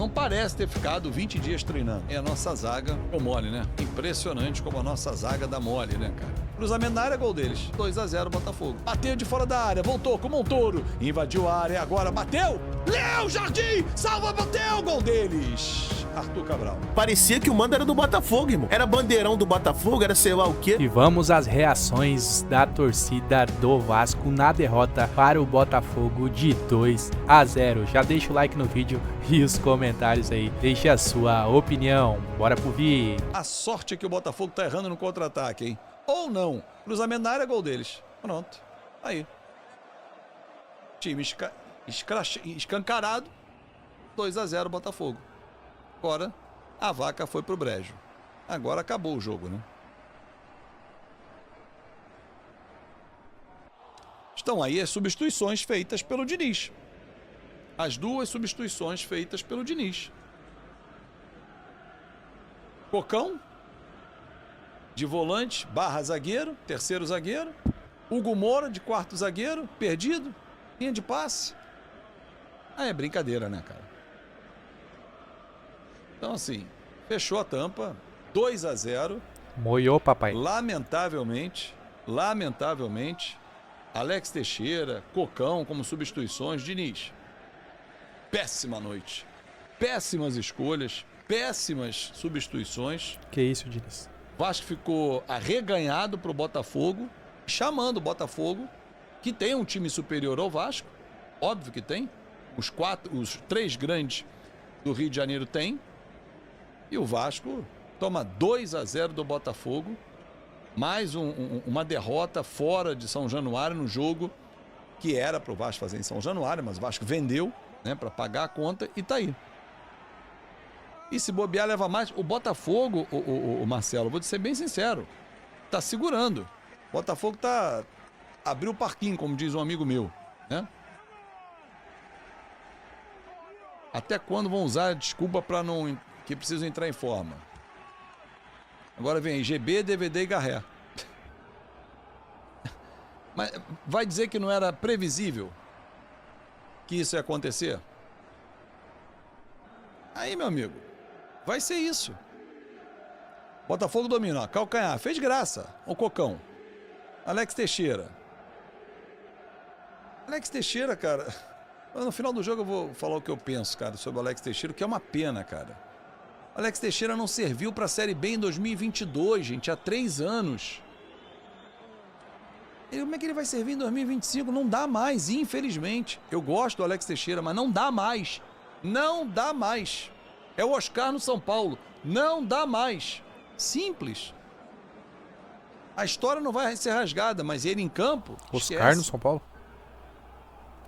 não parece ter ficado 20 dias treinando. E a nossa zaga ficou mole, né? Impressionante como a nossa zaga dá mole, né, cara? Cruzamento na área, gol deles. 2-0 Botafogo. Bateu de fora da área, voltou como um touro. Invadiu a área, agora bateu. Léo Jardim, salva, bateu, gol deles. Arthur Cabral. Parecia que o mando era do Botafogo, irmão. Era bandeirão do Botafogo, era sei lá o quê. E vamos às reações da torcida do Vasco na derrota para o Botafogo de 2-0. Já deixa o like no vídeo e os comentários aí. Deixe a sua opinião. Bora pro vídeo. A sorte é que o Botafogo tá errando no contra-ataque, hein? Ou não. Cruzamento na área, gol deles. Pronto. Aí. Time escancarado. 2-0 Botafogo. Agora, a vaca foi pro brejo. Agora acabou o jogo, né? Estão aí as substituições feitas pelo Diniz. As duas substituições feitas pelo Diniz. Cocão, de volante, barra zagueiro, terceiro zagueiro. Hugo Moura, de quarto zagueiro, perdido. Linha de passe. Ah, é brincadeira, né, cara? Então, assim, fechou a tampa, 2-0. Moiou, papai. Lamentavelmente, Alex Teixeira, Cocão como substituições, Diniz. Péssima noite. Péssimas escolhas, péssimas substituições. Que isso, Diniz? Vasco ficou arreganhado pro Botafogo, chamando o Botafogo, que tem um time superior ao Vasco, óbvio que tem. Os três grandes do Rio de Janeiro tem. E o Vasco toma 2-0 do Botafogo, mais uma derrota fora de São Januário no jogo que era para o Vasco fazer em São Januário, mas o Vasco vendeu, né, para pagar a conta e tá aí. E se bobear leva mais. O Botafogo, o Marcelo, vou te ser bem sincero, tá segurando. O Botafogo abriu o parquinho, como diz um amigo meu, né? Até quando vão usar a desculpa para não... que precisam entrar em forma. Agora vem GB, DVD e Garré. Mas vai dizer que não era previsível que isso ia acontecer? Aí, meu amigo, vai ser isso. Botafogo domina, ó, calcanhar, fez graça. O Cocão. Alex Teixeira. Alex Teixeira, cara... No final do jogo eu vou falar o que eu penso, cara, sobre o Alex Teixeira, que é uma pena, cara. Alex Teixeira não serviu para a Série B em 2022, gente, há 3 anos. Como é que ele vai servir em 2025? Não dá mais, infelizmente. Eu gosto do Alex Teixeira, mas não dá mais. Não dá mais. É o Oscar no São Paulo. Não dá mais. Simples. A história não vai ser rasgada, mas ele em campo... Oscar esquece. no São Paulo?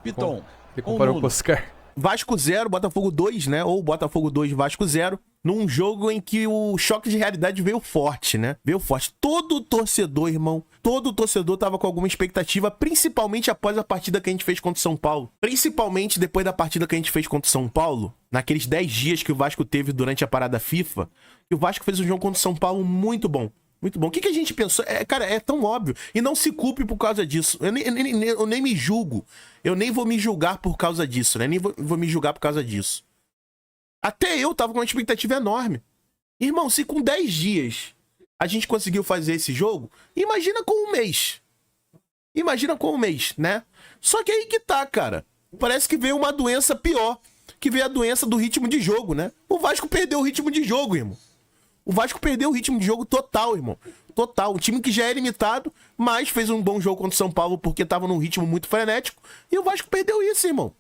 Piton. Ele comparou com o Oscar. Vasco 0, Botafogo 2, né? Ou Botafogo 2, Vasco 0. Num jogo em que o choque de realidade veio forte, né? Veio forte. Todo torcedor, irmão, todo torcedor tava com alguma expectativa, principalmente após a partida que a gente fez contra o São Paulo. Principalmente depois da partida que a gente fez contra o São Paulo, naqueles 10 dias que o Vasco teve durante a parada FIFA, que o Vasco fez um jogo contra o São Paulo muito bom. Muito bom. O que a gente pensou? Cara, é tão óbvio. E não se culpe por causa disso. Eu nem me julgo. Eu nem vou me julgar por causa disso, né? Nem vou me julgar por causa disso. Até eu tava com uma expectativa enorme. Irmão, se com 10 dias a gente conseguiu fazer esse jogo, imagina com um mês. Imagina com um mês, né? Só que aí que tá, cara. Parece que veio uma doença pior. Que veio a doença do ritmo de jogo, né? O Vasco perdeu o ritmo de jogo, irmão. O Vasco perdeu o ritmo de jogo total, irmão. Total. Um time que já é limitado, mas fez um bom jogo contra o São Paulo porque tava num ritmo muito frenético. E o Vasco perdeu isso, irmão.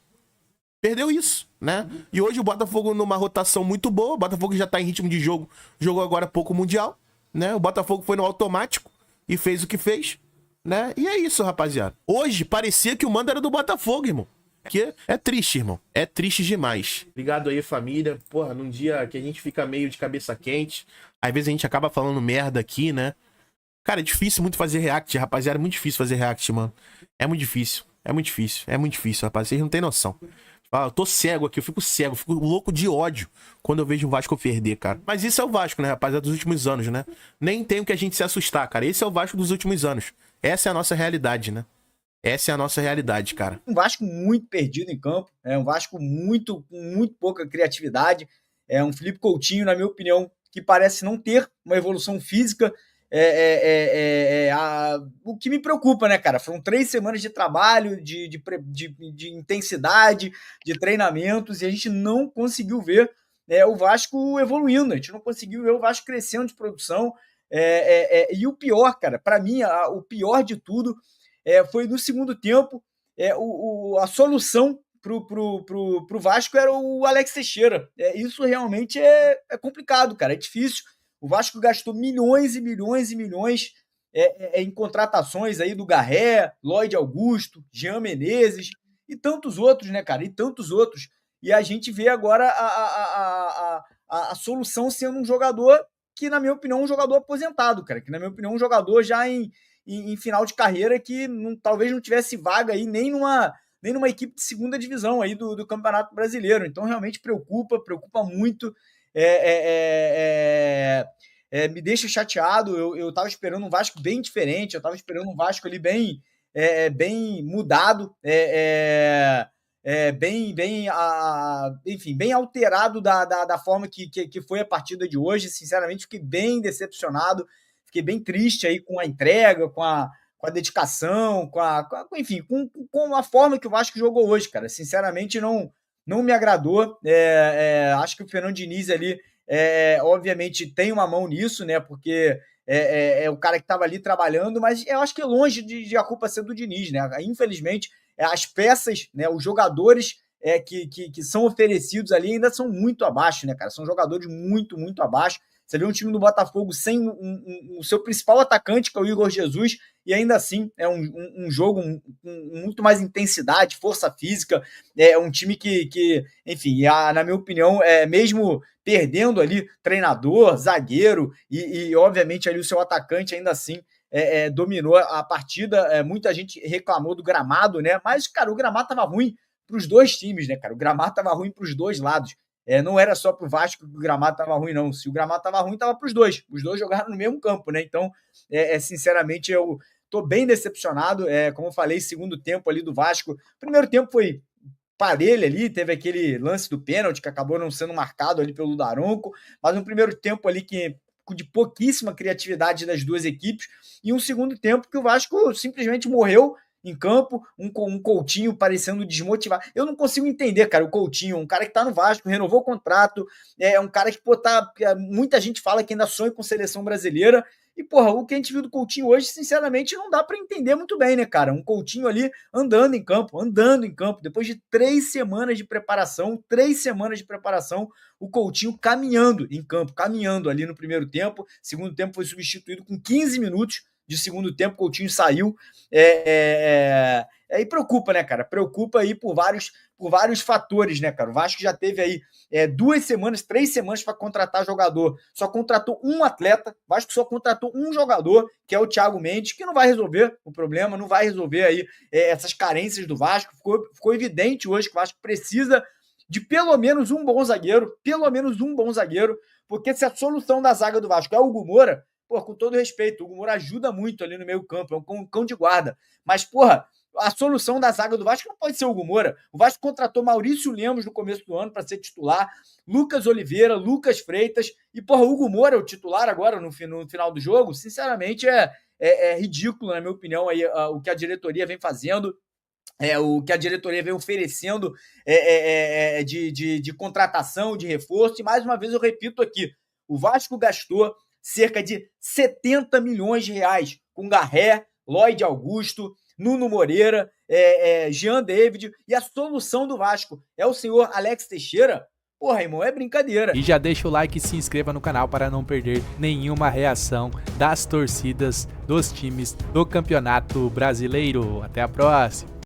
Perdeu isso, né? E hoje o Botafogo numa rotação muito boa. O Botafogo já tá em ritmo de jogo. Jogou agora pouco Mundial, né? O Botafogo foi no automático e fez o que fez, né? E é isso, rapaziada. Hoje parecia que o mando era do Botafogo, irmão. Porque é triste, irmão. É triste demais. Obrigado aí, família. Porra, num dia que a gente fica meio de cabeça quente, às vezes a gente acaba falando merda aqui, né? Cara, é difícil muito fazer react, rapaziada. É muito difícil fazer react, mano. É muito difícil. É muito difícil. É muito difícil, rapaz. Vocês não têm noção. Eu tô cego aqui, eu fico cego, fico louco de ódio quando eu vejo o Vasco perder, cara. Mas isso é o Vasco, né, rapaziada, dos últimos anos, né? Nem tem o que a gente se assustar, cara. Esse é o Vasco dos últimos anos. Essa é a nossa realidade, né? Essa é a nossa realidade, cara. Um Vasco muito perdido em campo, um Vasco com muito pouca criatividade, um Felipe Coutinho, na minha opinião, que parece não ter uma evolução física, o que me preocupa, né, cara? Foram 3 semanas de trabalho, de intensidade, de treinamentos, e a gente não conseguiu ver o Vasco evoluindo, a gente não conseguiu ver o Vasco crescendo de produção, e o pior, cara, para mim, o pior de tudo foi no segundo tempo, a solução pro Vasco era o Alex Teixeira. Isso realmente é complicado, cara, é difícil. O Vasco gastou milhões e milhões e milhões em contratações aí do Garré, Lloyd Augusto, Jean Menezes e tantos outros, né, cara? E tantos outros. E a gente vê agora a solução sendo um jogador que, na minha opinião, é um jogador aposentado, cara. Que, na minha opinião, é um jogador já em final de carreira que talvez não tivesse vaga aí nem numa equipe de segunda divisão aí do Campeonato Brasileiro. Então, realmente preocupa muito. Me deixa chateado. Eu tava esperando um Vasco bem diferente, eu tava esperando um Vasco ali bem mudado, enfim, bem alterado da forma que foi a partida de hoje. Sinceramente, fiquei bem decepcionado, fiquei bem triste aí com a entrega, com a dedicação, enfim, com a forma que o Vasco jogou hoje, cara. Sinceramente, não me agradou. Acho que o Fernando Diniz ali, obviamente, tem uma mão nisso, né? Porque é o cara que estava ali trabalhando, mas eu acho que é longe de a culpa ser do Diniz, né? Infelizmente, as peças, né? Os jogadores que são oferecidos ali ainda são muito abaixo, né, cara? São jogadores muito abaixo. Você vê um time do Botafogo sem o seu principal atacante, que é o Igor Jesus, e ainda assim é um jogo com muito mais intensidade, força física, um time que enfim, na minha opinião, mesmo perdendo ali treinador, zagueiro e obviamente ali o seu atacante, ainda assim dominou a partida. Muita gente reclamou do gramado, né? Mas, cara, o gramado estava ruim para os dois times, né, cara? O gramado estava ruim para os dois lados. Não era só para o Vasco que o gramado estava ruim, não. Se o gramado estava ruim, estava para os dois. Os dois jogaram no mesmo campo, né? Então, sinceramente, eu estou bem decepcionado. Como eu falei, segundo tempo ali do Vasco. Primeiro tempo foi parelho ali, teve aquele lance do pênalti que acabou não sendo marcado ali pelo Daronco, mas um primeiro tempo ali de pouquíssima criatividade das duas equipes, e um segundo tempo que o Vasco simplesmente morreu em campo, um Coutinho parecendo desmotivado. Eu não consigo entender, cara, o Coutinho, um cara que tá no Vasco, renovou o contrato, um cara que, muita gente fala que ainda sonha com seleção brasileira, e, porra, o que a gente viu do Coutinho hoje, sinceramente, não dá para entender muito bem, né, cara? Um Coutinho ali andando em campo, depois de 3 semanas de preparação, o Coutinho caminhando em campo, caminhando ali no primeiro tempo. Segundo tempo foi substituído com 15 minutos de segundo tempo, o Coutinho saiu. E preocupa, né, cara? Preocupa aí por vários fatores, né, cara? O Vasco já teve aí 3 semanas para contratar jogador. Só contratou um atleta. O Vasco só contratou um jogador, que é o Thiago Mendes, que não vai resolver o problema, não vai resolver aí essas carências do Vasco. Ficou evidente hoje que o Vasco precisa de pelo menos um bom zagueiro, porque se a solução da zaga do Vasco é o Hugo Moura, com todo respeito, o Hugo Moura ajuda muito ali no meio campo, é um cão de guarda. Mas, a solução da zaga do Vasco não pode ser o Hugo Moura. O Vasco contratou Maurício Lemos no começo do ano para ser titular, Lucas Oliveira, Lucas Freitas, e, o Hugo Moura é o titular agora no final do jogo. Sinceramente, é ridículo, na minha opinião, aí, o que a diretoria vem fazendo, o que a diretoria vem oferecendo de contratação, de reforço. E, mais uma vez, eu repito aqui, o Vasco gastou cerca de 70 milhões de reais com Garré, Lloyd Augusto, Nuno Moreira, Jean David, e a solução do Vasco é o senhor Alex Teixeira. Porra, irmão, é brincadeira. E já deixa o like e se inscreva no canal para não perder nenhuma reação das torcidas dos times do Campeonato Brasileiro. Até a próxima!